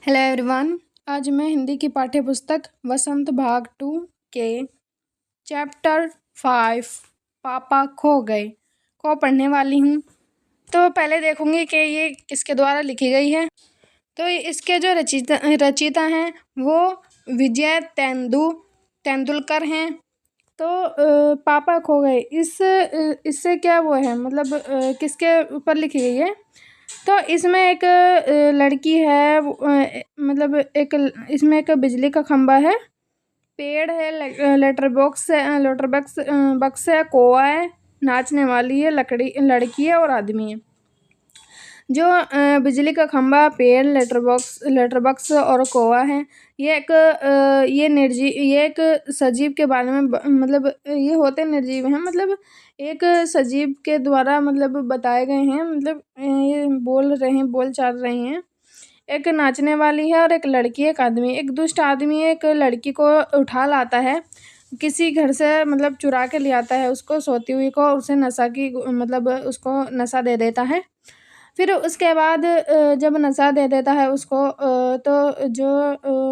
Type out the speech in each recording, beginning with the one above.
Hello everyone. आज मैं हिंदी की पाठ्य पुस्तक वसंत भाग 2 के चैप्टर 5 पापा खो गए को पढ़ने वाली हूँ। तो पहले देखूँगी कि ये किसके द्वारा लिखी गई है। तो इसके जो रचयिता हैं वो विजय तेंदुलकर हैं। तो पापा खो गए इससे क्या वो है, मतलब किसके ऊपर लिखी गई है। तो इसमें एक लड़की है, मतलब इसमें एक बिजली का खंबा है, पेड़ है, लेटर बॉक्स है, कौवा है, नाचने वाली है, लड़की है और आदमी है। जो बिजली का खंबा, पेड़, लेटर बॉक्स और कौवा है, ये एक सजीव के बारे में मतलब ये होते निर्जीव हैं, मतलब एक सजीव के द्वारा मतलब बताए गए हैं, मतलब ये बोल चाल रहे हैं। एक नाचने वाली है और एक लड़की, एक आदमी। एक दुष्ट आदमी एक लड़की को उठा लाता है, किसी घर से मतलब चुरा के ले आता है उसको, सोती हुई को, उसे मतलब उसको नशा दे देता है। फिर उसके बाद जब नशा दे देता है उसको,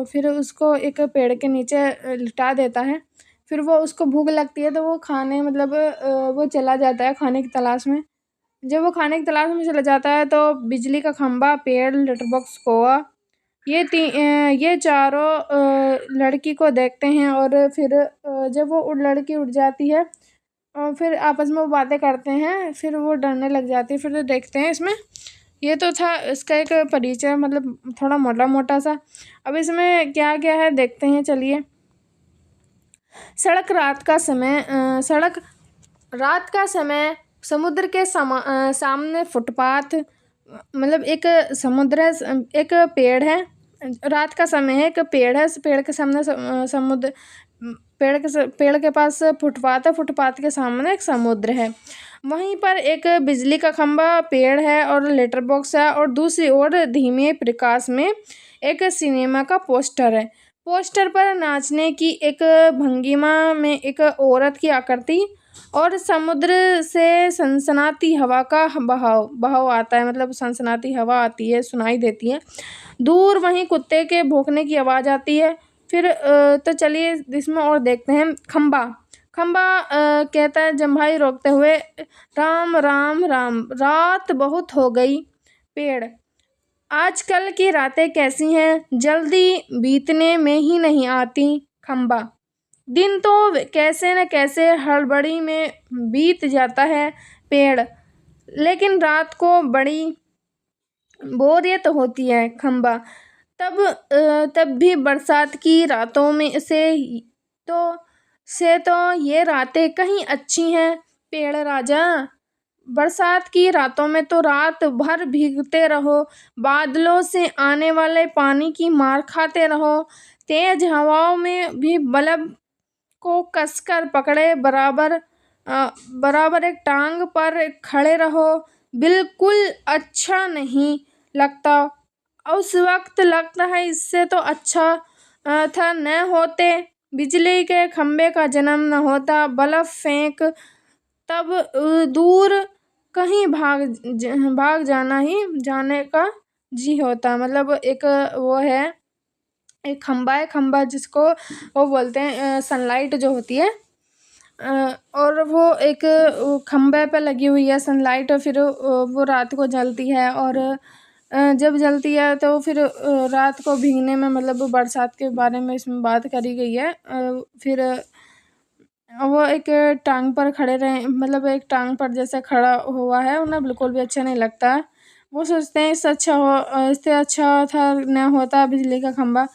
फिर उसको एक पेड़ के नीचे लिटा देता है। फिर वो उसको भूख लगती है तो वो वो चला जाता है खाने की तलाश में। जब वो खाने की तलाश में चला जाता है तो बिजली का खंबा, पेड़, लेटर बॉक्स, कौवा, ये चारों लड़की को देखते हैं। और फिर जब वो लड़की उठ जाती है और फिर आपस में वो बातें करते हैं, फिर वो डरने लग जाती है। फिर तो देखते हैं इसमें, ये तो था इसका एक परिचय, मतलब थोड़ा मोटा सा। अब इसमें क्या क्या है देखते हैं, चलिए। सड़क रात का समय, समुद्र के सामने फुटपाथ, मतलब एक समुद्र है, एक पेड़ है, रात का समय है, एक पेड़ है, पेड़ के सामने समुद्र, पेड़ के पास फुटपाथ है, फुटपाथ के सामने एक समुद्र है। वहीं पर एक बिजली का खंबा, पेड़ है और लेटर बॉक्स है, और दूसरी ओर धीमे प्रकाश में एक सिनेमा का पोस्टर है। पोस्टर पर नाचने की एक भंगिमा में एक औरत की आकृति और समुद्र से सनसनाती हवा का बहाव आता है, मतलब सनसनाती हवा आती है, सुनाई देती है। दूर वहीं कुत्ते के भौंकने की आवाज़ आती है। फिर तो चलिए इसमें और देखते हैं। खंबा कहता है जम्भाई रोकते हुए, राम राम राम, रात बहुत हो गई। पेड़, आजकल की रातें कैसी हैं, जल्दी बीतने में ही नहीं आती। खंबा, दिन तो कैसे न कैसे हड़बड़ी में बीत जाता है। पेड़, लेकिन रात को बड़ी बोरियत होती है। खंबा, तब भी बरसात की रातों में तो ये रातें कहीं अच्छी हैं। पेड़ राजा, बरसात की रातों में तो रात भर भीगते रहो, बादलों से आने वाले पानी की मार खाते रहो, तेज हवाओं में भी बल्ब को कसकर पकड़े बराबर एक टांग पर खड़े रहो। बिल्कुल अच्छा नहीं लगता। उस वक्त लगता है इससे तो अच्छा था न होते बिजली के खंबे का जन्म, न होता बल्ब फेंक, तब दूर कहीं भाग जाने का जी होता। मतलब एक वो है, एक खंबा है, खंबा जिसको वो बोलते हैं सनलाइट जो होती है, और वो एक खंबे पे लगी हुई है सनलाइट, और फिर वो रात को जलती है। और जब जलती है तो फिर रात को भीगने में, मतलब बरसात के बारे में इसमें बात करी गई है। फिर वो एक टांग पर खड़े रहे, मतलब एक टांग पर जैसे खड़ा हुआ है, उन्हें बिल्कुल भी अच्छा नहीं लगता। वो सोचते हैं इससे अच्छा था न होता बिजली का खंबा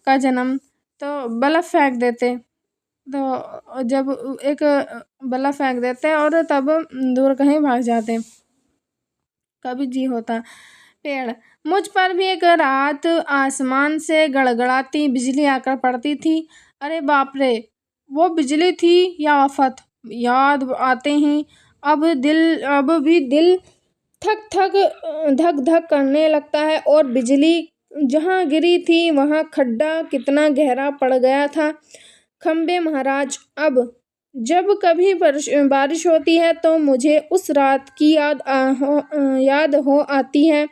का जन्म, तो बल्ब फेंक देते। तो जब एक बल्ब फेंक देते हैं और तब दूर कहीं भाग जाते, कभी जी होता। पेड़, मुझ पर भी एक रात आसमान से गड़गड़ाती बिजली आकर पड़ती थी। अरे बाप रे, वो बिजली थी या आफत, याद आते ही अब भी दिल धक धक करने लगता है। और बिजली जहाँ गिरी थी वहाँ खड्डा कितना गहरा पड़ गया था। खंबे महाराज, अब जब कभी बारिश होती है तो मुझे उस रात की याद हो आती है।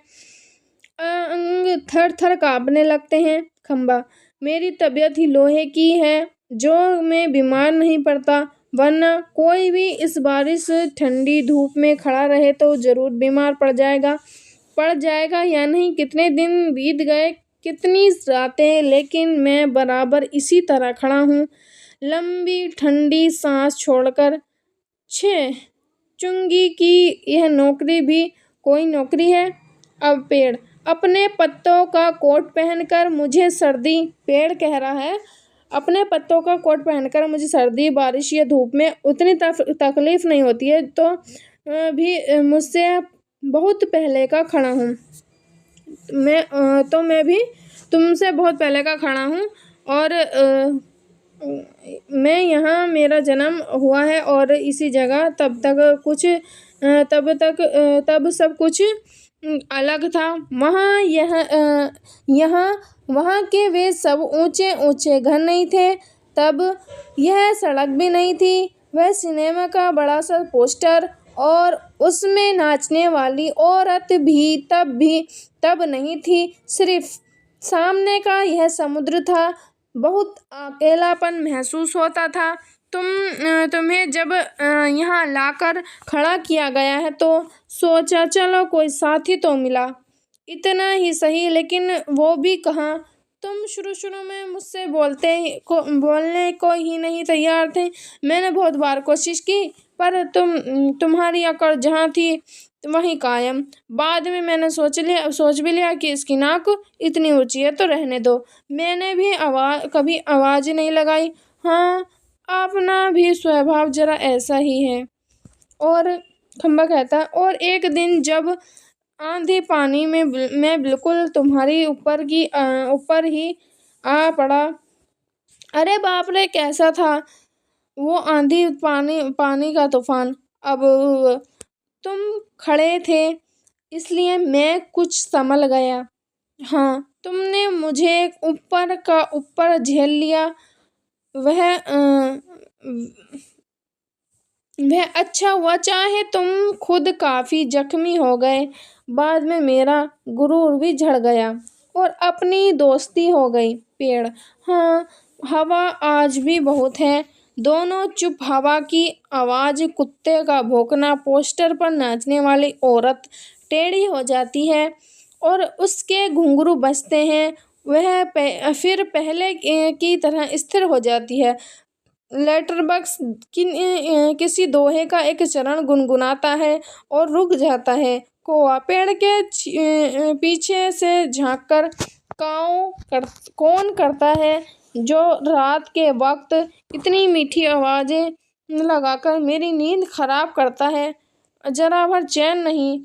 अंग थर थर कांपने लगते हैं। खंबा, मेरी तबीयत ही लोहे की है जो मैं बीमार नहीं पड़ता, वरना कोई भी इस बारिश ठंडी धूप में खड़ा रहे तो जरूर बीमार पड़ जाएगा या नहीं। कितने दिन बीत गए, कितनी रातें, लेकिन मैं बराबर इसी तरह खड़ा हूँ, लंबी ठंडी सांस छोड़कर। छे, चुंगी की यह नौकरी भी कोई नौकरी है। अब पेड़, अपने पत्तों का कोट पहनकर मुझे सर्दी, पेड़ कह रहा है, अपने पत्तों का कोट पहनकर मुझे सर्दी, बारिश या धूप में उतनी तकलीफ नहीं होती है, तो भी मुझसे बहुत पहले का खड़ा हूँ। मैं भी तुमसे बहुत पहले का खड़ा हूँ, और मैं यहाँ मेरा जन्म हुआ है और इसी जगह तब सब कुछ अलग था। वहाँ के वे सब ऊंचे ऊंचे घर नहीं थे, तब यह सड़क भी नहीं थी। वह सिनेमा का बड़ा सा पोस्टर और उसमें नाचने वाली औरत भी तब नहीं थी, सिर्फ सामने का यह समुद्र था। बहुत अकेलापन महसूस होता था। तुम्हें जब यहाँ लाकर खड़ा किया गया है तो सोचा चलो कोई साथी तो मिला, इतना ही सही, लेकिन वो भी कहाँ। तुम शुरू में मुझसे बोलने को ही नहीं तैयार थे। मैंने बहुत बार कोशिश की, पर तुम्हारी अकड़ जहाँ थी वहीं कायम। बाद में मैंने सोच भी लिया कि इसकी नाक इतनी ऊंची है तो रहने दो। मैंने भी कभी आवाज नहीं लगाई। हाँ, अपना भी स्वभाव जरा ऐसा ही है। और खंबा कहता, और एक दिन जब आंधी पानी में मैं बिल्कुल तुम्हारी ऊपर ही आ पड़ा। अरे बाप रे, कैसा था वो आंधी, पानी का तूफान। अब तुम खड़े थे इसलिए मैं कुछ संभल गया। हाँ, तुमने मुझे ऊपर का ऊपर झेल लिया, वह अच्छा हुआ, चाहे तुम खुद काफी जख्मी हो गए। बाद में मेरा गुरूर भी झड़ गया और अपनी दोस्ती हो गई। पेड़, हाँ, हवा आज भी बहुत है। दोनों चुप। हवा की आवाज, कुत्ते का भौंकना, पोस्टर पर नाचने वाली औरत टेढ़ी हो जाती है और उसके घुंघरू बजते हैं। वह फिर पहले की तरह स्थिर हो जाती है। लेटरबॉक्स किसी दोहे का एक चरण गुनगुनाता है और रुक जाता है। कौवा, पेड़ के पीछे से झांककर कौन करता है जो रात के वक्त इतनी मीठी आवाजें लगाकर मेरी नींद खराब करता है। जरा भर चैन नहीं।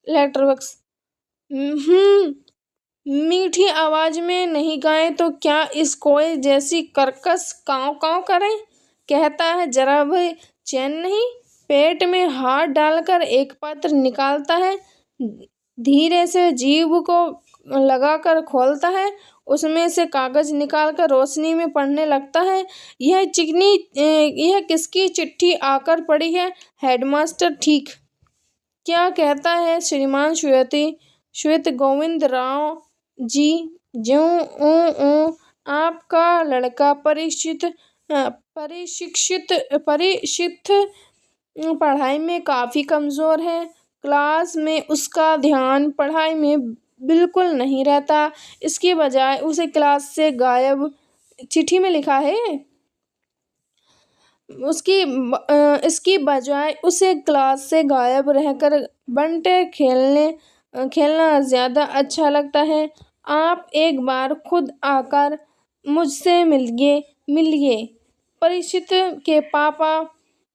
लेटरबॉक्स, मीठी आवाज में नहीं गाए तो क्या इस कोयल जैसी कर्कश काँव काँव करें? कहता है जरा भी चैन नहीं। पेट में हाथ डालकर एक पत्र निकालता है, धीरे से जीभ को लगाकर खोलता है, उसमें से कागज निकालकर रोशनी में पढ़ने लगता है। यह किसकी चिट्ठी आकर पड़ी है? हेडमास्टर, ठीक। क्या कहता है श्रीमान श्वेत गोविंद राव जी? ज्यों आपका लड़का परीक्षित पढ़ाई में काफी कमजोर है। क्लास में उसका ध्यान पढ़ाई में बिल्कुल नहीं रहता, इसकी बजाय उसे क्लास से गायब, चिट्ठी में लिखा है, इसकी बजाय उसे क्लास से गायब रहकर बंटे खेलना ज्यादा अच्छा लगता है। आप एक बार खुद आकर मुझसे मिलिए। परीक्षित के पापा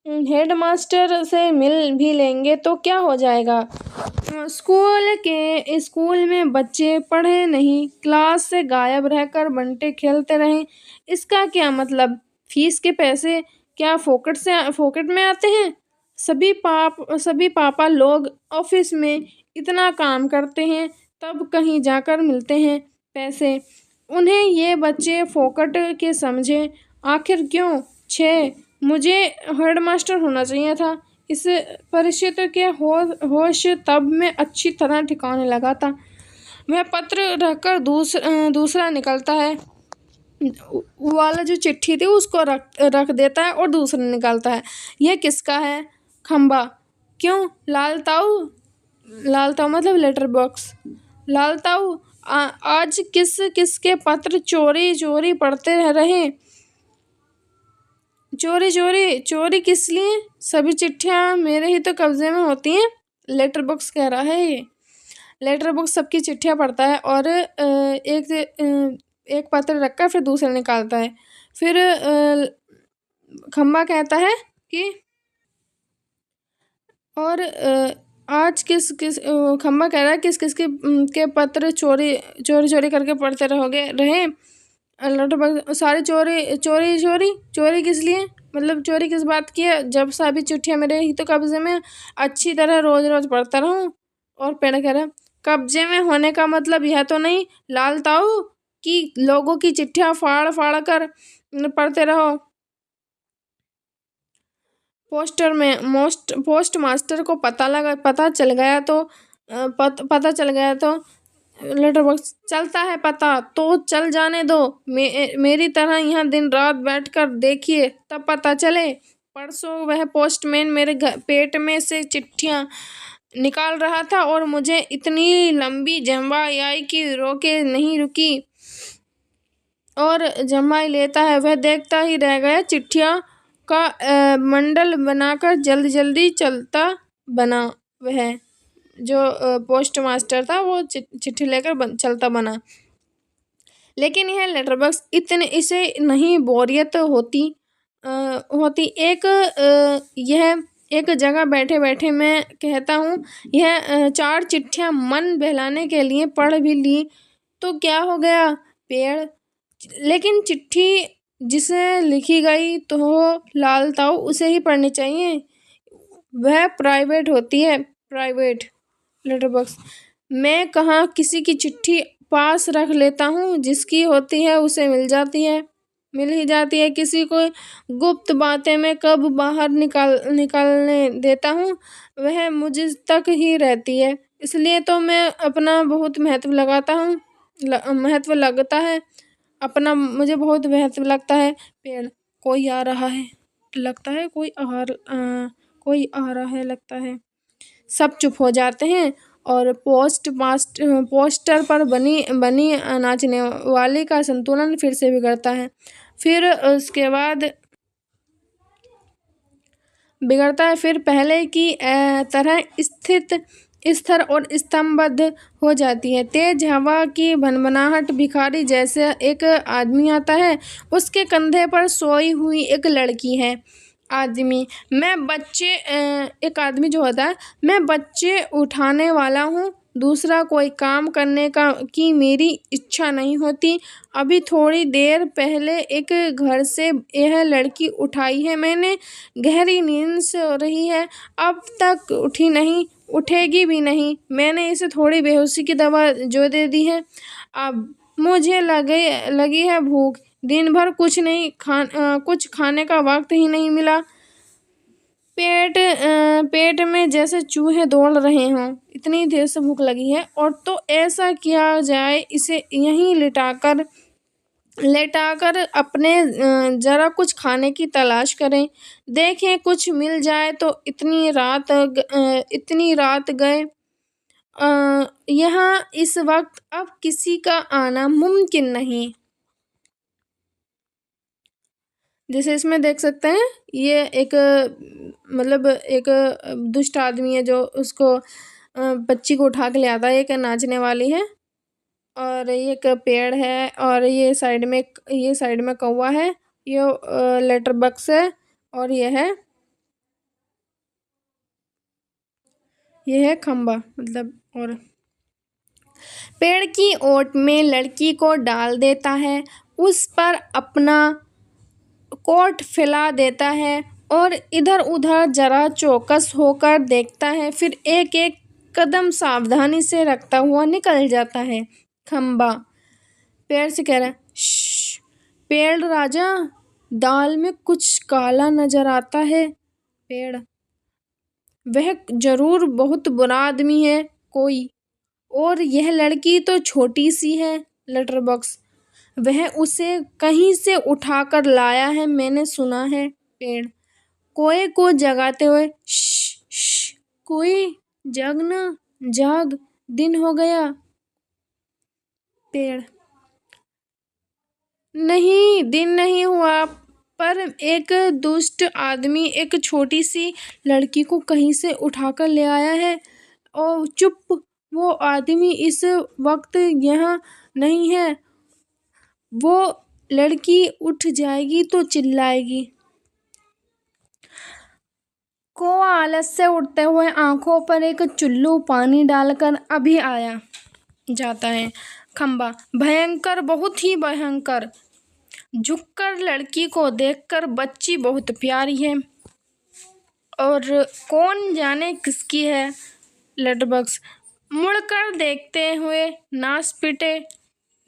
हेडमास्टर से मिल भी लेंगे तो क्या हो जाएगा? स्कूल में बच्चे पढ़े नहीं, क्लास से गायब रहकर बंटे खेलते रहें, इसका क्या मतलब? फीस के पैसे क्या फोकट में आते हैं? सभी पापा लोग ऑफिस में इतना काम करते हैं, तब कहीं जाकर मिलते हैं पैसे। उन्हें ये बच्चे फोकट के समझे, आखिर क्यों? मुझे हेडमास्टर होना चाहिए था, इस परिचित के होश तब में अच्छी तरह ठिकाने लगा था। वह पत्र रखकर दूसरा निकलता है, वो वाला जो चिट्ठी थी उसको रख देता है और दूसरा निकालता है। यह किसका है? खंबा। क्यों? लाल ताऊ। लाल ताऊ मतलब लेटर बॉक्स। लाल ताऊ आज किसके पत्र चोरी चोरी पढ़ते रहे? चोरी चोरी चोरी किस लिए? सभी चिट्ठियां मेरे ही तो कब्जे में होती हैं। लेटर बॉक्स कह रहा है ये। लेटर बॉक्स सबकी चिट्ठियां पढ़ता है और एक पत्र रखकर फिर दूसरा निकालता है। फिर खम्बा कहता है कि और आज खम्बा कह रहा है किस के पत्र चोरी चोरी चोरी करके पढ़ते रहे? लेटर बॉक्स सारी चोरी चोरी चोरी चोरी किस लिए? मतलब चोरी किस बात की है? जब सभी चिट्ठियां मेरे ही तो कब्जे में, अच्छी तरह रोज रोज पढ़ता रहूं। और पेड़ कह रहा है कब्जे में होने का मतलब यह तो नहीं लाल ताऊ कि लोगों की चिट्ठियां फाड़ फाड़ कर पढ़ते रहो। पोस्ट मास्टर को पता चल गया तो लेटर बॉक्स चलता है पता तो चल जाने दो। मेरी तरह यहाँ दिन रात बैठकर देखिए तब पता चले। परसों वह पोस्टमैन मेरे पेट में से चिट्ठियां निकाल रहा था और मुझे इतनी लंबी जम्बाई आई कि रोके नहीं रुकी और जम्बाई लेता है। वह देखता ही रह गया। चिट्ठियां का मंडल बनाकर जल्दी जल्दी चलता बना। वह जो पोस्ट मास्टर था वो चिट्ठी लेकर चलता बना। लेकिन यह लेटर बॉक्स इसे नहीं बोरियत होती। यह एक जगह बैठे बैठे मैं कहता हूँ यह 4 चिट्ठियाँ मन बहलाने के लिए पढ़ भी ली तो क्या हो गया? पेड़। लेकिन चिट्ठी जिसे लिखी गई तो लाल ताऊ उसे ही पढ़नी चाहिए। वह प्राइवेट होती है। Private letter box. मैं कहाँ किसी की चिट्ठी पास रख लेता हूँ, जिसकी होती है उसे मिल ही जाती है। किसी को गुप्त बातें मैं कब बाहर निकालने देता हूँ वह मुझ तक ही रहती है। इसलिए तो मैं अपना बहुत महत्व लगता है। अपना मुझे बहुत महत्व लगता है। पेड़। कोई आ रहा है लगता है, कोई आ रहा है लगता है। सब चुप हो जाते हैं और पोस्टर पर बनी नाचने वाली का संतुलन फिर से बिगड़ता है। फिर उसके बाद फिर पहले की तरह स्थिर और स्तंभबद्ध हो जाती है। तेज हवा की भनभनाहट। भिखारी जैसे एक आदमी आता है। उसके कंधे पर सोई हुई एक लड़की है। एक आदमी जो होता है, मैं बच्चे उठाने वाला हूँ। दूसरा कोई काम करने की मेरी इच्छा नहीं होती। अभी थोड़ी देर पहले एक घर से यह लड़की उठाई है मैंने। गहरी नींद से हो रही है, अब तक उठी नहीं, उठेगी भी नहीं। मैंने इसे थोड़ी बेहोशी की दवा जो दे दी है। अब मुझे लगी है भूख। दिन भर कुछ खाने का वक्त ही नहीं मिला। पेट में जैसे चूहे दौड़ रहे हों, इतनी देर से भूख लगी है। और तो ऐसा किया जाए इसे यहीं लेटाकर अपने जरा कुछ खाने की तलाश करें, देखें कुछ मिल जाए तो। इतनी रात गए यहाँ इस वक्त अब किसी का आना मुमकिन नहीं। जैसे इसमें देख सकते हैं ये एक मतलब एक दुष्ट आदमी है जो उसको बच्ची को उठा के ले आता है। एक नाचने वाली है और ये एक पेड़ है और ये साइड में कौवा है। ये लेटर बॉक्स है और ये है खंबा मतलब। और पेड़ की ओट में लड़की को डाल देता है, उस पर अपना कोट फैला देता है और इधर उधर जरा चौकस होकर देखता है। फिर एक एक कदम सावधानी से रखता हुआ निकल जाता है। खंबा पेड़ से कह रहा है, श्श पेड़ राजा, दाल में कुछ काला नजर आता है। पेड़ वह जरूर बहुत बुरा आदमी है कोई। और यह लड़की तो छोटी सी है। लेटर बॉक्स, वह उसे कहीं से उठाकर लाया है, मैंने सुना है। पेड़, कोए को जगाते हुए, श्श, कोई जाग ना, जाग, दिन हो गया। पेड़, नहीं, दिन नहीं हुआ, पर एक दुष्ट आदमी एक छोटी सी लड़की को कहीं से उठाकर ले आया है। और चुप, वो आदमी इस वक्त यहाँ नहीं है। वो लड़की उठ जाएगी तो चिल्लाएगी। कौआ आलस से उठते हुए आंखों पर एक चुल्लू पानी डालकर अभी आया जाता है। खंबा, भयंकर, बहुत ही भयंकर। झुककर लड़की को देखकर, बच्ची बहुत प्यारी है और कौन जाने किसकी है। लेटरबॉक्स, मुड़कर देखते हुए नासपीटे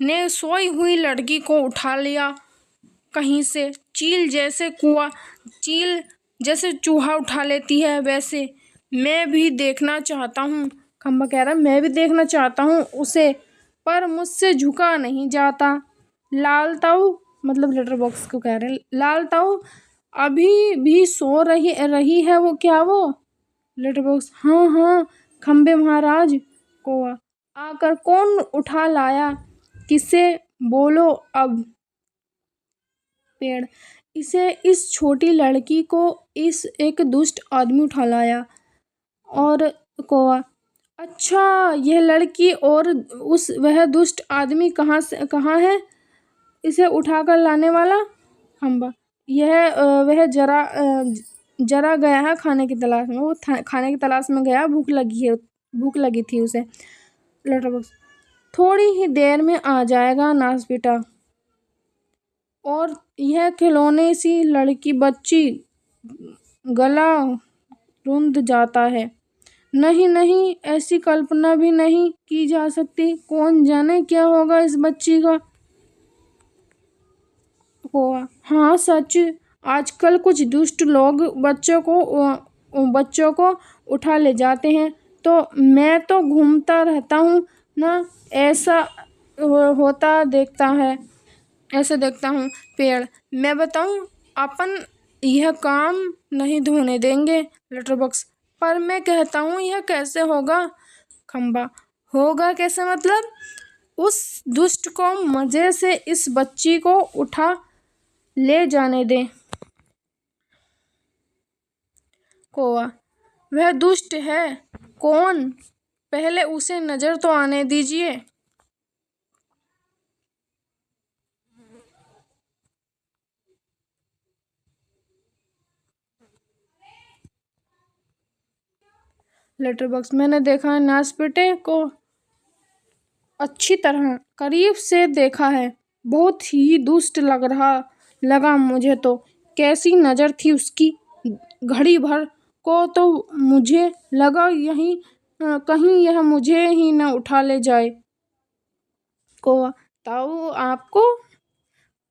ने सोई हुई लड़की को उठा लिया कहीं से। चील जैसे चूहा उठा लेती है, वैसे मैं भी देखना चाहता हूँ। खंबा कह रहा, मैं भी देखना चाहता हूँ उसे, पर मुझसे झुका नहीं जाता। लाल ताऊ, मतलब लेटर बॉक्स को कह रहे हैं, लाल ताऊ अभी भी सो रही है वो क्या? वो लेटर बॉक्स, हाँ हाँ खंबे महाराज। कौआ, आकर कौन उठा लाया, किसे, बोलो अब। पेड़, इस छोटी लड़की को इस एक दुष्ट आदमी उठा लाया। और कौआ, अच्छा, यह लड़की और वह दुष्ट आदमी कहाँ है इसे उठाकर लाने वाला? खंबा, वह जरा गया है खाने की तलाश में। वो खाने की तलाश में गया, भूख लगी थी उसे। लेटर बॉक्स, थोड़ी ही देर में आ जाएगा नासपीटा। और यह खिलौने सी लड़की बच्ची गला रुंध जाता है। नहीं नहीं, ऐसी कल्पना भी नहीं की जा सकती। कौन जाने क्या होगा इस बच्ची का। हुआ, हाँ सच, आजकल कुछ दुष्ट लोग बच्चों को उठा ले जाते हैं, तो मैं तो घूमता रहता हूँ ना, ऐसे देखता हूँ। पेड़, मैं बताऊँ, अपन यह काम नहीं धोने देंगे। लेटर बॉक्स, पर मैं कहता हूँ यह कैसे होगा? खंबा, होगा कैसे मतलब? उस दुष्ट को मजे से इस बच्ची को उठा ले जाने दे। कौआ, वह दुष्ट है कौन? पहले उसे नजर तो आने दीजिए। लेटर बॉक्स, मैंने देखा है नासपीटे को अच्छी तरह करीब से देखा है। बहुत ही दुष्ट लगा मुझे तो। कैसी नज़र थी उसकी! घड़ी भर को तो मुझे लगा कहीं यह मुझे ही न उठा ले जाए। कौआ, ताऊ आपको?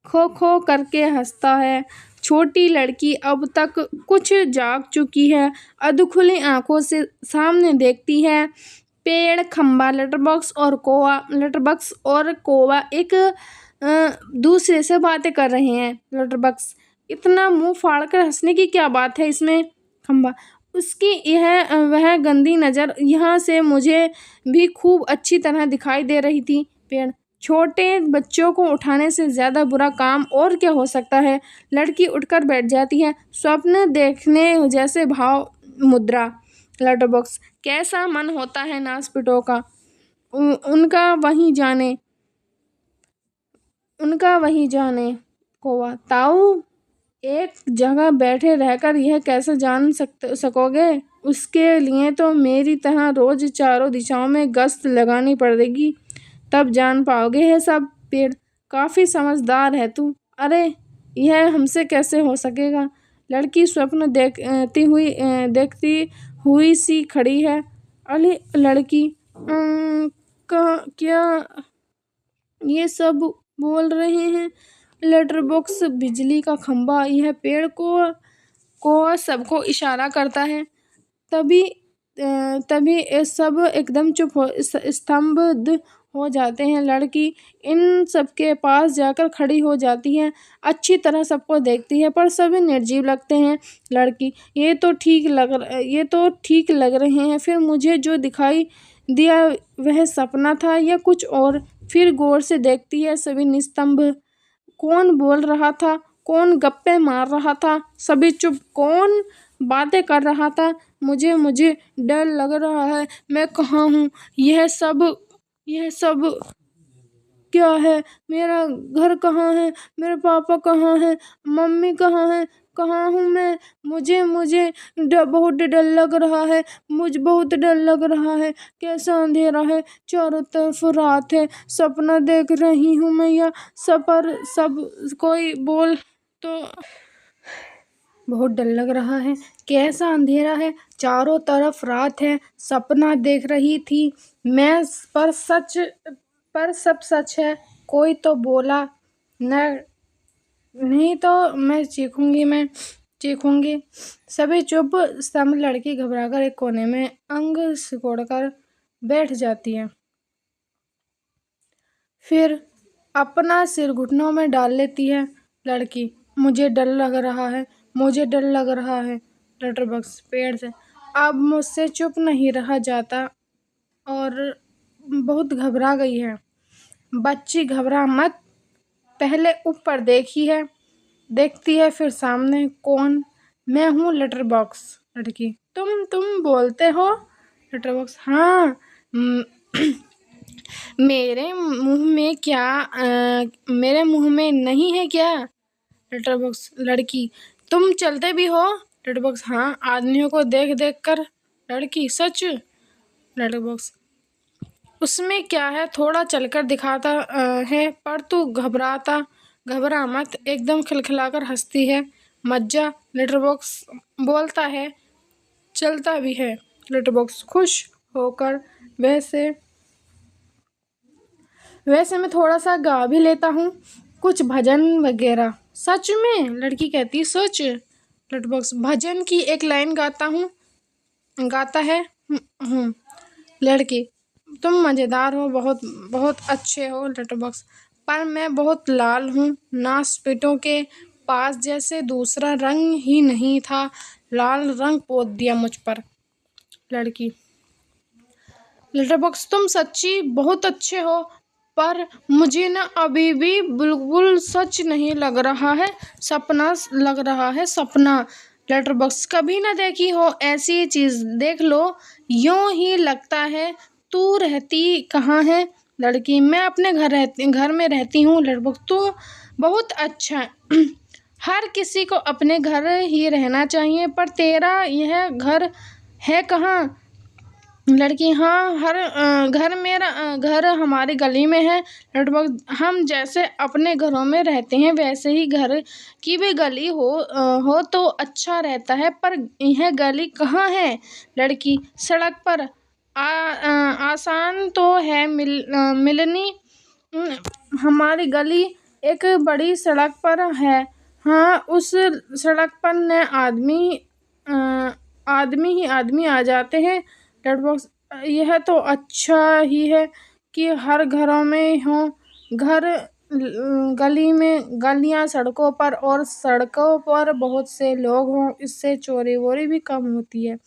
खो खो करके हंसता है। छोटी लड़की अब तक कुछ जाग चुकी है, अधखुली आंखों से सामने देखती है। पेड़, खंबा, लेटरबॉक्स और कौवा एक दूसरे से बातें कर रहे हैं। लेटरबॉक्स, इतना मुंह फाड़कर हंसने की क्या बात है इसमें? खंबा, उसकी वह गंदी नज़र यहाँ से मुझे भी खूब अच्छी तरह दिखाई दे रही थी। पेड़, छोटे बच्चों को उठाने से ज़्यादा बुरा काम और क्या हो सकता है? लड़की उठकर बैठ जाती है, स्वप्न देखने जैसे भाव मुद्रा। लेटर बॉक्स, कैसा मन होता है नासपीटों का, उनका वही जाने। कौआ, ताऊ एक जगह बैठे रहकर यह कैसे जान सकोगे? उसके लिए तो मेरी तरह रोज चारों दिशाओं में गश्त लगानी पड़ेगी, तब जान पाओगे ये सब। पेड़, काफ़ी समझदार है तू। अरे यह हमसे कैसे हो सकेगा? लड़की स्वप्न देखती हुई सी खड़ी है। अरे लड़की, क्या ये सब बोल रहे हैं? लेटर बॉक्स, बिजली का खंभा, यह पेड़ को सबको इशारा करता है। तभी ये सब एकदम चुप हो स्तब्ध हो जाते हैं। लड़की इन सबके पास जाकर खड़ी हो जाती है, अच्छी तरह सबको देखती है, पर सभी निर्जीव लगते हैं। लड़की ये तो ठीक लग रहे हैं, फिर मुझे जो दिखाई दिया वह सपना था या कुछ और? फिर गौर से देखती है, सभी निस्तंभ। कौन बोल रहा था, कौन गप्पे मार रहा था, सभी चुप। कौन बातें कर रहा था? मुझे डर लग रहा है। मैं कहाँ हूँ? यह सब क्या है? मेरा घर कहाँ है? मेरे पापा कहाँ हैं? मम्मी कहाँ है? कहाँ हूँ मैं? मुझे बहुत डर लग रहा है। मुझे बहुत डर लग रहा है। कैसा अंधेरा है, चारों तरफ रात है, सपना देख रही हूँ मैं या सपर सब कोई बोल तो बहुत डर लग रहा है। कैसा अंधेरा है, चारों तरफ रात है, सपना देख रही थी मैं, पर सब सच है। कोई तो बोला न, नहीं तो मैं चीखूंगी। सभी चुप। सब लड़की घबराकर एक कोने में अंग सिकोड़कर बैठ जाती है, फिर अपना सिर घुटनों में डाल लेती है। लड़की मुझे डर लग रहा है, मुझे डर लग रहा है। लेटरबॉक्स पेड़ से अब मुझसे चुप नहीं रहा जाता और बहुत घबरा गई है। बच्ची घबरा मत, पहले ऊपर देखती है, फिर सामने। कौन? मैं हूँ लेटरबॉक्स। लड़की तुम बोलते हो? लेटरबॉक्स हाँ। मेरे मुंह में नहीं है क्या? लेटरबॉक्स लड़की तुम चलते भी हो? लेटरबॉक्स हाँ, आदमियों को देख देख कर। लड़की सच? लेटरबॉक्स उसमें क्या है, थोड़ा चलकर दिखाता है, पर तू घबरा मत। एकदम खिलखिलाकर हंसती है। मज्जा। लेटरबॉक्स बोलता है, चलता भी है। लेटरबॉक्स खुश होकर वैसे मैं थोड़ा सा गा भी लेता हूँ, कुछ भजन वगैरह। सच में? लड़की कहती सच? लेटरबॉक्स भजन की एक लाइन गाता है। लड़की तुम मज़ेदार हो, बहुत बहुत अच्छे हो। लेटरबॉक्स पर मैं बहुत लाल हूँ, नासपीटों के पास जैसे दूसरा रंग ही नहीं था, लाल रंग पोत दिया मुझ पर। लड़की लेटरबॉक्स तुम सच्ची बहुत अच्छे हो, पर मुझे ना अभी भी बिल्कुल सच नहीं लग रहा है, सपना लग रहा है, सपना। लेटरबॉक्स कभी ना देखी हो ऐसी चीज़, देख लो, यूं ही लगता है। तू रहती कहाँ है? लड़की मैं अपने घर में रहती हूँ। लेटरबॉक्स तू बहुत अच्छा है। हर किसी को अपने घर ही रहना चाहिए, पर तेरा यह घर है कहाँ? लड़की हाँ, मेरा घर हमारी गली में है। लेटरबॉक्स हम जैसे अपने घरों में रहते हैं वैसे ही घर की भी गली हो तो अच्छा रहता है, पर यह गली कहाँ है? लड़की सड़क पर। आसान तो है मिलनी। हमारी गली एक बड़ी सड़क पर है। हाँ, उस सड़क पर न आदमी आ जाते हैं। लेटरबॉक्स यह तो अच्छा ही है कि हर घरों में हो घर, गली में गलियां सड़कों पर, और सड़कों पर बहुत से लोग हों, इससे चोरी वोरी भी कम होती है।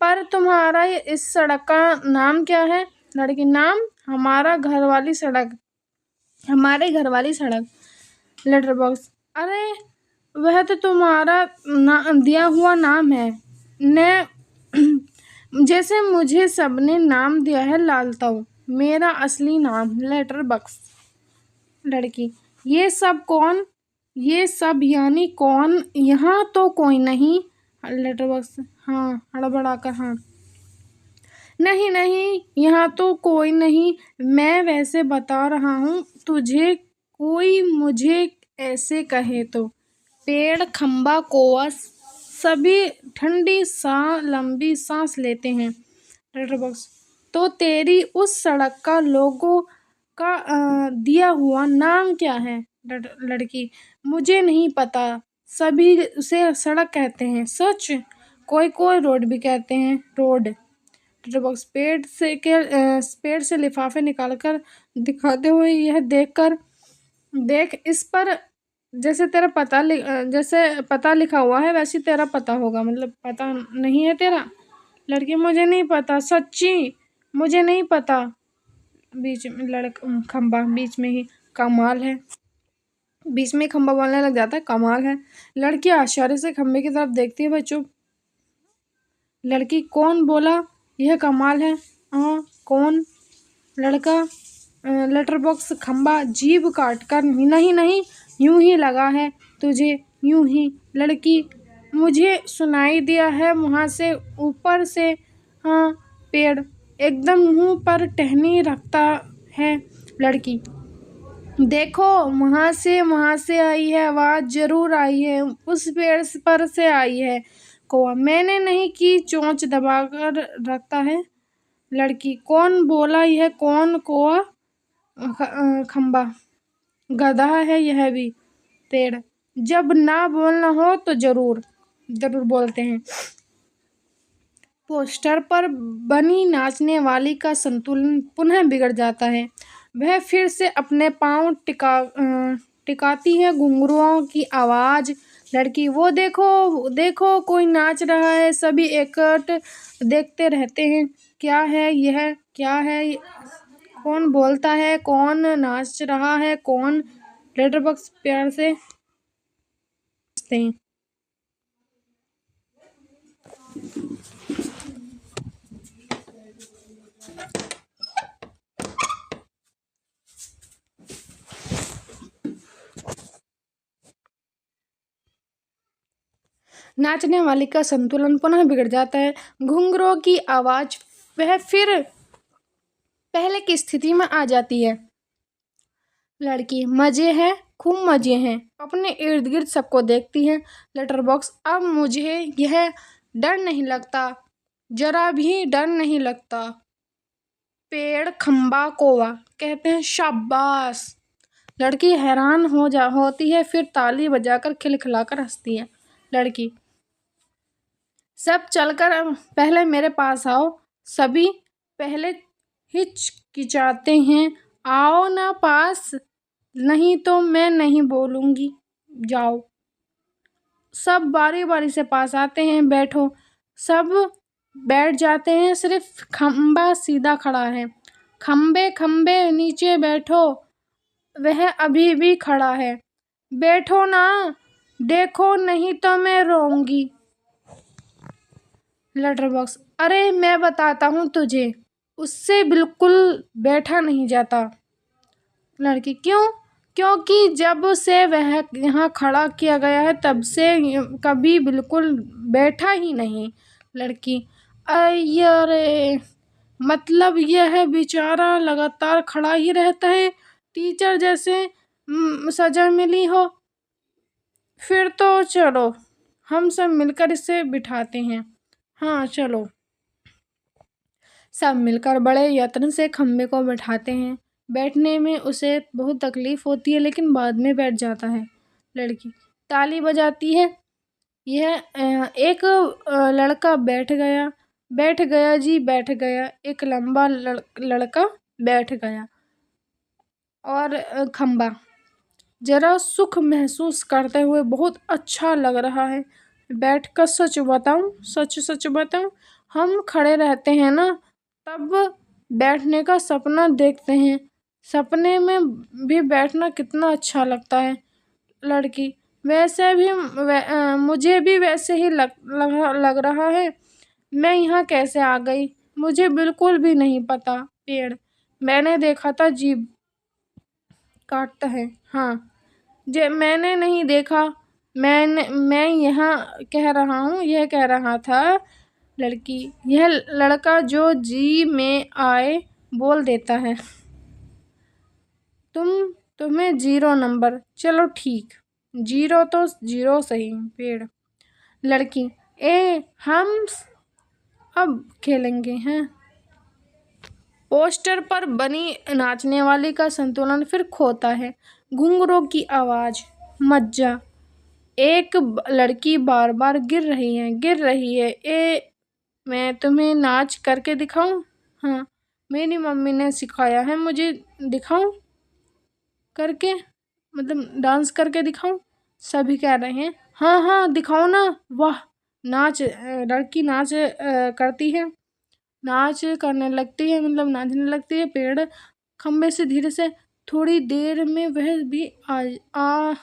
पर तुम्हारा इस सड़क का नाम क्या है? लड़की नाम हमारे घर वाली सड़क। लेटरबॉक्स अरे वह तो तुम्हारा दिया हुआ नाम है न, जैसे मुझे सबने नाम दिया है लालताऊ, मेरा असली नाम। लेटरबॉक्स लड़की ये सब यानी कौन? यहाँ तो कोई नहीं। लेटरबॉक्स हाँ, हड़बड़ाकर हाँ, नहीं यहाँ तो कोई नहीं, मैं वैसे बता रहा हूँ तुझे, कोई मुझे ऐसे कहे तो। पेड़, खंबा, कौवा सभी ठंडी लंबी सांस लेते हैं। लेटरबॉक्स तो तेरी उस सड़क का लोगों का दिया हुआ नाम क्या है? लड़की मुझे नहीं पता, सभी उसे सड़क कहते हैं। सच? कोई कोई रोड भी कहते हैं। रोड। लेटर बॉक्स पेड़ से लिफाफे निकालकर दिखाते हुए, यह देख इस पर जैसे जैसे पता लिखा हुआ है वैसे तेरा पता होगा। मतलब पता नहीं है तेरा। लड़की मुझे नहीं पता, सच्ची मुझे नहीं पता। बीच में खंबा बीच में ही, कमाल है। बीच में खंबा बोलने लग जाता है, कमाल है। लड़की आश्चर्य से खंबे की तरफ देखती है। वह चुप। लड़की कौन बोला यह कमाल है? हाँ कौन? लड़का लेटर बॉक्स खंबा जीभ काट कर, नहीं नहीं यूं ही लगा है तुझे, यूं ही। लड़की मुझे सुनाई दिया है वहाँ से, ऊपर से। हाँ पेड़ एकदम मुंह पर टहनी रखता है। लड़की देखो वहाँ से आई है आवाज़, जरूर आई है, उस पेड़ पर से आई है। कौवा मैंने नहीं की, चोंच दबाकर रखता है। लड़की कौन बोला यह कौन? कौवा। खंबा गधा है यह भी। पेड़ जब ना बोलना हो तो जरूर बोलते हैं। पोस्टर पर बनी नाचने वाली का संतुलन पुनः बिगड़ जाता है। वह फिर से अपने पांव टिकाती है। घुंघरुओं की आवाज। लड़की वो देखो कोई नाच रहा है। सभी एकट देखते रहते हैं। क्या है यह? क्या है? कौन बोलता है? कौन नाच रहा है? कौन? लेटर बॉक्स प्यार से हंसते हैं। नाचने वाली का संतुलन पुनः बिगड़ जाता है। घुंघरुओं की आवाज वह फिर पहले की स्थिति में आ जाती है। लड़की मजे हैं, खूब मजे हैं। अपने इर्द गिर्द सबको देखती है। लेटर बॉक्स अब मुझे यह डर नहीं लगता, जरा भी डर नहीं लगता। पेड़ खंबा कौवा कहते हैं शाबाश। लड़की हैरान होती है, फिर ताली बजाकर खिलखिलाकर हंसती है। लड़की सब चलकर पहले मेरे पास आओ। सभी पहले हिचकिचाते हैं। आओ ना पास, नहीं तो मैं नहीं बोलूंगी। जाओ। सब बारी बारी से पास आते हैं। बैठो। सब बैठ जाते हैं, सिर्फ खंबा सीधा खड़ा है। खंबे नीचे बैठो। वह अभी भी खड़ा है। बैठो ना, देखो नहीं तो मैं रोऊंगी। लेटर बॉक्स अरे मैं बताता हूँ तुझे, उससे बिल्कुल बैठा नहीं जाता। लड़की क्यों? क्योंकि जब से वह यहाँ खड़ा किया गया है तब से कभी बिल्कुल बैठा ही नहीं। लड़की अरे मतलब यह है बेचारा लगातार खड़ा ही रहता है, टीचर जैसे सजा मिली हो। फिर तो चलो हम सब मिलकर इसे बिठाते हैं। हाँ चलो। सब मिलकर बड़े यत्न से खंबे को बिठाते हैं। बैठने में उसे बहुत तकलीफ होती है, लेकिन बाद में बैठ जाता है। लड़की ताली बजाती है। यह एक लड़का बैठ गया जी, बैठ गया। एक लंबा लड़का बैठ गया। और खंबा जरा सुख महसूस करते हुए बहुत अच्छा लग रहा है। बैठकर सच बताऊं, हम खड़े रहते हैं ना, तब बैठने का सपना देखते हैं। सपने में भी बैठना कितना अच्छा लगता है। लड़की वैसे भी मुझे भी वैसे ही लग रहा है। मैं यहाँ कैसे आ गई मुझे बिल्कुल भी नहीं पता। पेड़ मैंने देखा था जीभ काटता है। हाँ मैंने नहीं देखा। मैं यहाँ यह कह रहा था। लड़की यह लड़का जो जी में आए बोल देता है। तुम्हें 0 नंबर। चलो ठीक, 0 तो 0 सही। पेड़ लड़की हम अब खेलेंगे हैं। पोस्टर पर बनी नाचने वाली का संतुलन फिर खोता है। घुंघरुओं की आवाज, मज्जा एक लड़की बार बार गिर रही है। मैं तुम्हें नाच करके दिखाऊं? हाँ, मेरी मम्मी ने सिखाया है मुझे। दिखाऊं करके, मतलब डांस करके दिखाऊं? सभी कह रहे हैं हाँ हाँ दिखाओ ना। वाह, लड़की नाच करती है, नाच करने लगती है, मतलब नाचने लगती है। पेड़ खम्भे से धीरे से, थोड़ी देर में वह भी आ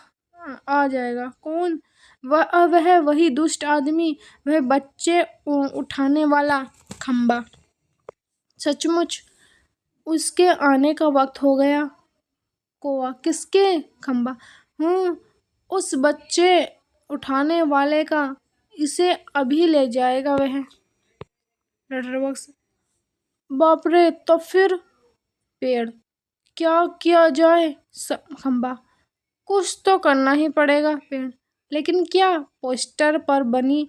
आ जाएगा। कौन? वह वही दुष्ट आदमी, वह बच्चे उठाने वाला खम्बा। सचमुच उसके आने का वक्त हो गया। कोआ, किसके? खम्बा। उस बच्चे उठाने वाले का, इसे अभी ले जाएगा वह। लेटरबॉक्स, बाप रे, तो फिर? पेड़, क्या किया जाए? खम्बा, कुछ तो करना ही पड़ेगा। पेड़, लेकिन क्या? पोस्टर पर बनी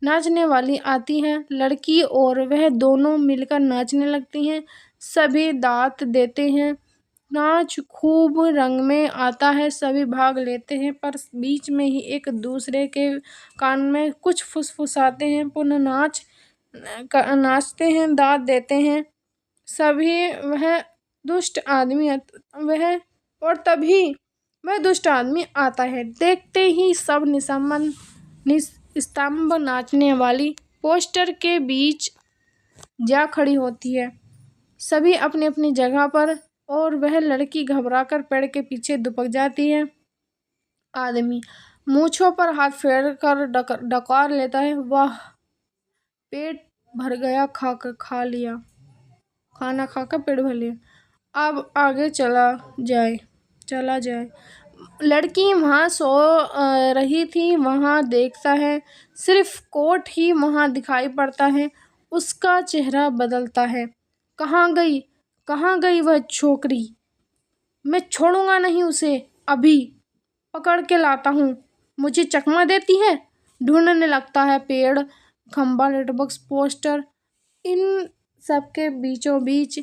नाचने वाली आती है। लड़की और वह दोनों मिलकर नाचने लगती हैं। सभी दांत देते हैं। नाच खूब रंग में आता है। सभी भाग लेते हैं, पर बीच में ही एक दूसरे के कान में कुछ फुसफुसाते हैं। पुनः नाचते हैं, दांत देते हैं सभी। तभी वह दुष्ट आदमी आता है। देखते ही सब निस्तंभ नाचने वाली पोस्टर के बीच जा खड़ी होती है, सभी अपनी अपनी जगह पर, और वह लड़की घबराकर पेड़ के पीछे दुबक जाती है। आदमी मूंछों पर हाथ फेर कर डकार लेता है। वाह, पेट भर गया, खाना खाकर पेट भर लिया। अब आगे चला जाए। लड़की वहाँ सो रही थी। वहाँ देखता है, सिर्फ कोट ही वहाँ दिखाई पड़ता है। उसका चेहरा बदलता है। कहाँ गई वह छोकरी? मैं छोड़ूंगा नहीं उसे, अभी पकड़ के लाता हूँ। मुझे चकमा देती है। ढूंढने लगता है पेड़, खम्बा, लेटरबॉक्स, पोस्टर, इन सबके बीचों बीच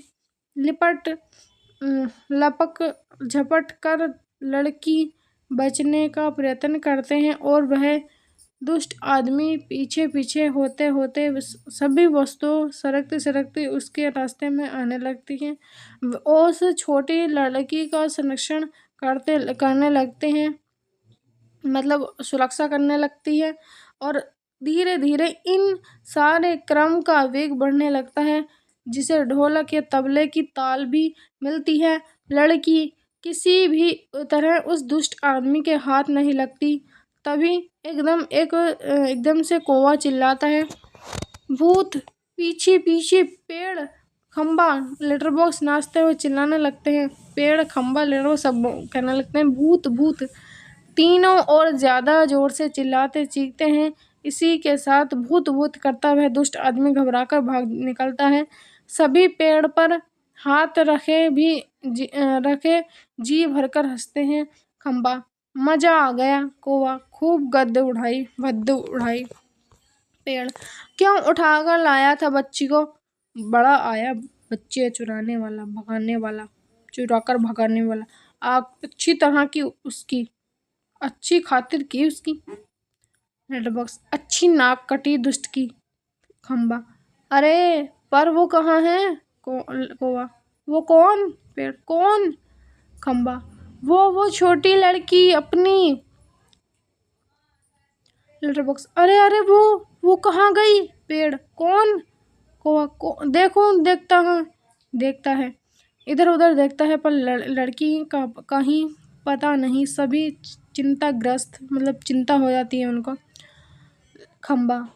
लपक झपट कर लड़की बचने का प्रयत्न करते हैं, और वह दुष्ट आदमी पीछे पीछे होते होते सभी वस्तुएं सरकती सरकती उसके रास्ते में आने लगती हैं। उस छोटी लड़की का संरक्षण करने लगते हैं, मतलब सुरक्षा करने लगती है। और धीरे धीरे इन सारे क्रम का वेग बढ़ने लगता है, जिसे ढोलक या तबले की ताल भी मिलती है। लड़की किसी भी तरह उस दुष्ट आदमी के हाथ नहीं लगती। तभी एकदम से कौवा चिल्लाता है, भूत! पीछे पीछे! पेड़, खम्बा, लेटरबॉक्स नाचते हुए चिल्लाने लगते हैं। पेड़, खम्बा, लेटरबॉक्स सब कहने लगते हैं, भूत भूत! तीनों और ज्यादा जोर से चिल्लाते चीखते हैं। इसी के साथ भूत भूत करता वह दुष्ट आदमी घबराकर भाग निकलता है। सभी पेड़ पर हाथ रखे जी भरकर हंसते हैं। खम्बा, मजा आ गया। कौवा, खूब गद्द उड़ाई। पेड़, क्यों उठाकर लाया था बच्ची को? बड़ा आया बच्चे चुराकर भगाने वाला। आप अच्छी तरह की उसकी अच्छी खातिर की उसकी। लेटरबॉक्स, अच्छी नाक कटी दुष्ट की। खम्बा, अरे पर वो कहाँ है? कौवा, वो कौन? पेड़, कौन? खम्बा, वो छोटी लड़की अपनी। लेटरबॉक्स, अरे वो कहाँ गई? पेड़, कौन? कौवा, देखता है, इधर उधर देखता है, पर लड़की का कहीं पता नहीं। सभी चिंताग्रस्त, मतलब चिंता हो जाती है उनको। खम्बा,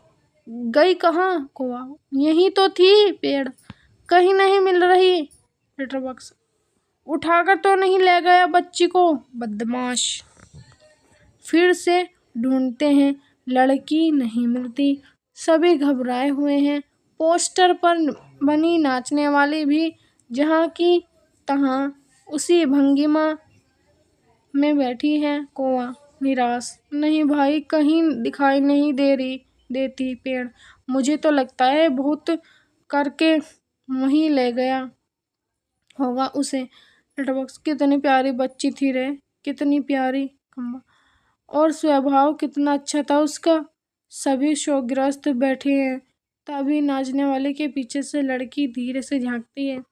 गई कहाँ? कौवा, यही तो थी। पेड़, कहीं नहीं मिल रही। लेटरबॉक्स, उठाकर तो नहीं ले गया बच्ची को? बदमाश! फिर से ढूंढते हैं, लड़की नहीं मिलती। सभी घबराए हुए हैं। पोस्टर पर बनी नाचने वाली भी जहाँ की तहाँ उसी भंगिमा में बैठी है। कौवा निराश, नहीं भाई, कहीं दिखाई नहीं देती। पेड़, मुझे तो लगता है भूत करके वहीं ले गया होगा उसे। लेटरबॉक्स, कितनी प्यारी बच्ची थी रे, कितनी प्यारी। खम्बा, और स्वभाव कितना अच्छा था उसका। सभी शोकग्रस्त बैठे हैं। तभी नाचने वाले के पीछे से लड़की धीरे से झांकती है।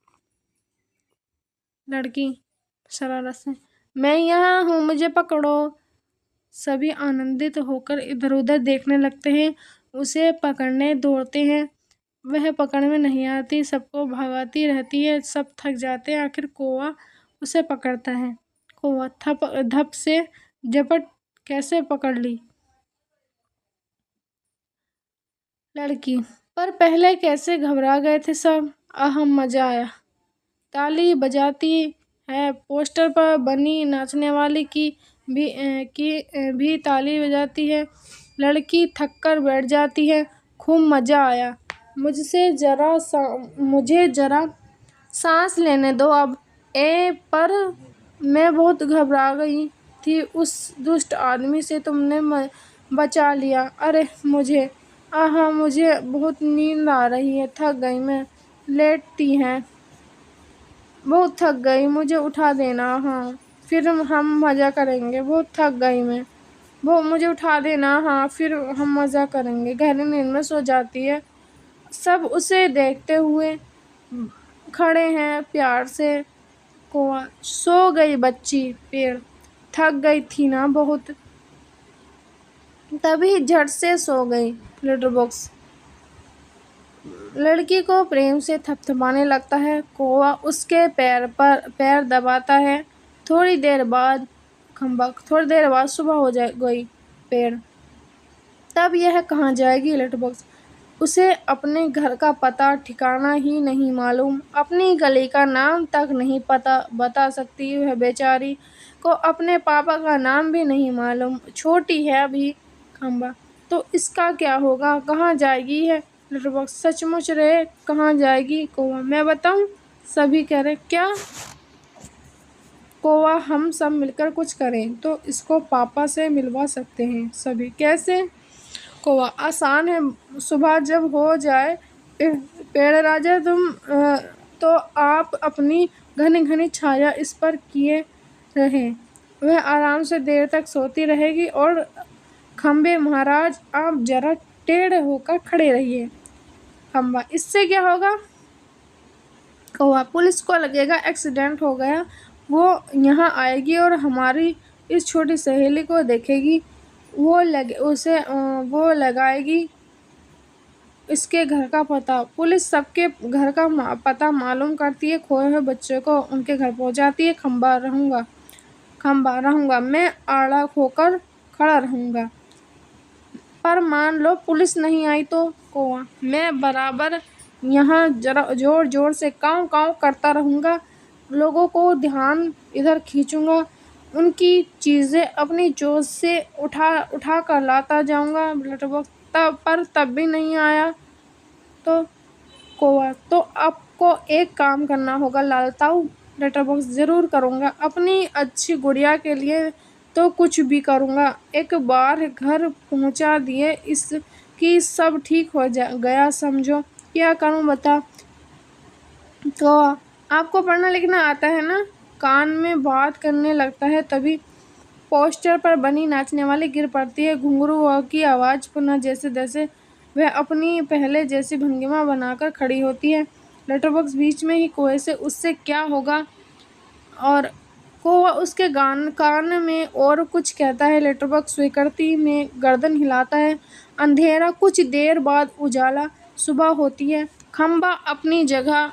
लड़की शरारत से, मैं यहाँ हूँ, मुझे पकड़ो। सभी आनंदित होकर इधर उधर देखने लगते हैं, उसे पकड़ने दौड़ते हैं। वह पकड़ में नहीं आती, सबको भगाती रहती है, सब थक जाते हैं। आखिर कौवा उसे पकड़ता है। कौवा धप से झपट कैसे पकड़ ली लड़की, पर पहले कैसे घबरा गए थे सब। अहम मजा आया। ताली बजाती है, पोस्टर पर बनी नाचने वाली भी ताली बजाती है। लड़की थक कर बैठ जाती है। खूब मजा आया। मुझे जरा सांस लेने दो अब। पर मैं बहुत घबरा गई थी उस दुष्ट आदमी से, तुमने बचा लिया। अरे मुझे बहुत नींद आ रही है, थक गई मैं। लेटती हैं, बहुत थक गई, मुझे उठा देना। हाँ, फिर हम मज़ा करेंगे। बहुत थक गई मैं, वो मुझे उठा देना। हाँ, फिर हम मज़ा करेंगे। गहरी नींद में सो जाती है। सब उसे देखते हुए खड़े हैं प्यार से। कौवा, सो गई बच्ची। पेड़, थक गई थी ना बहुत, तभी झट से सो गई। लिटिल बॉक्स लड़की को प्रेम से थपथपाने लगता है। कौवा उसके पैर दबाता है। थोड़ी देर बाद सुबह हो गई। पेड़, तब यह कहाँ जाएगी लिटिल बॉक्स। उसे अपने घर का पता ठिकाना ही नहीं मालूम, अपनी गली का नाम तक नहीं बता सकती। वह बेचारी को अपने पापा का नाम भी नहीं मालूम, छोटी है अभी। खंबा, तो इसका क्या होगा, कहाँ जाएगी है लिटिल बॉक्स। सचमुच रे, कहाँ जाएगी। कौवा, मैं बताऊं। सभी कह रहे, क्या। कौवा, हम सब मिलकर कुछ करें तो इसको पापा से मिलवा सकते हैं। सभी, कैसे। कौवा, आसान है, सुबह जब हो जाए पेड़ राजा तो आप अपनी घनी घनी छाया इस पर किए रहें, वह आराम से देर तक सोती रहेगी। और खंबे महाराज, आप जरा टेढ़े होकर खड़े रहिए। खंबा, इससे क्या होगा। कौवा, पुलिस को लगेगा एक्सीडेंट हो गया, वो यहाँ आएगी और हमारी इस छोटी सहेली को देखेगी। वो लगाएगी इसके घर का पता। पुलिस सबके घर का पता मालूम करती है, खोए हुए बच्चे को उनके घर पहुंचाती है। खंबा रहूंगा, मैं आड़ा होकर खड़ा रहूंगा। पर मान लो पुलिस नहीं आई तो। कौवा, मैं बराबर यहाँ जरा जोर जोर से काँव काँव करता रहूंगा, लोगों को ध्यान इधर खींचूंगा, उनकी चीजें अपनी जोश से उठा कर लाता जाऊंगा। तब भी नहीं आया तो। कौवा, तो आपको एक काम करना होगा लालताऊ। लेटर बॉक्स, जरूर करूँगा, अपनी अच्छी गुड़िया के लिए तो कुछ भी करूँगा। एक बार घर पहुँचा दिए इसकी सब ठीक हो गया समझो। क्या करूँ बता। कौवा, आपको पढ़ना लिखना आता है ना। कान में बात करने लगता है, तभी पोस्टर पर बनी नाचने वाली गिर पड़ती है। घुंघरू की आवाज़ पुनः जैसे तैसे वह अपनी पहले जैसी भंगिमा बनाकर खड़ी होती है। लेटर बॉक्स बीच में ही कुएं से, उससे क्या होगा। और कौवा उसके कान में और कुछ कहता है। लेटर बॉक्स स्वीकृति में गर्दन हिलाता है। अंधेरा, कुछ देर बाद उजाला, सुबह होती है। खंबा अपनी जगह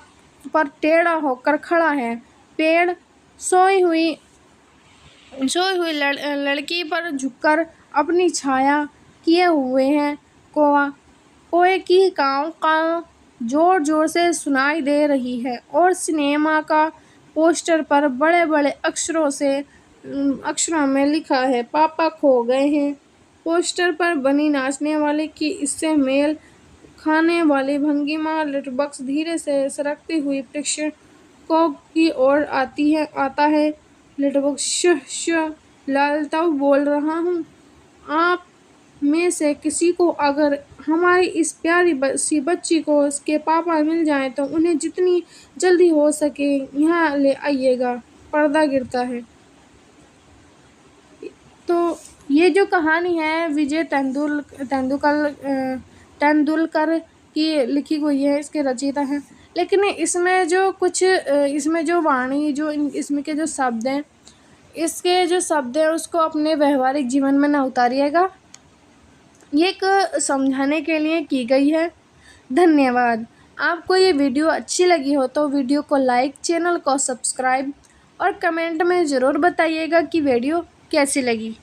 पर टेढ़ा होकर खड़ा है। पेड़ सोई हुई लड़की पर झुककर अपनी छाया किए हुए हैं। कोए की काँव काँव जोर जोर से सुनाई दे रही है। और सिनेमा का पोस्टर पर बड़े बड़े अक्षरों में लिखा है, पापा खो गए हैं। पोस्टर पर बनी नाचने वाले की इससे मेल खाने वाली भंगिमा। लिटिल बॉक्स धीरे से सरकती हुई प्रेक्षकों की ओर आता है। लिटिल बॉक्स, श लालताऊ बोल रहा हूँ। आप में से किसी को अगर हमारी इस प्यारी सी बच्ची को उसके पापा मिल जाएं तो उन्हें जितनी जल्दी हो सके यहाँ ले आइएगा। पर्दा गिरता है तो ये जो कहानी है विजय तेंदुलकर की लिखी हुई है, इसके रचयिता हैं। लेकिन इसमें जो वाणी इसमें के जो शब्द हैं, इसके जो शब्द हैं उसको अपने व्यवहारिक जीवन में ना उतारिएगा। ये एक समझाने के लिए की गई है। धन्यवाद। आपको ये वीडियो अच्छी लगी हो तो वीडियो को लाइक, चैनल को सब्सक्राइब और कमेंट में ज़रूर बताइएगा कि वीडियो कैसी लगी।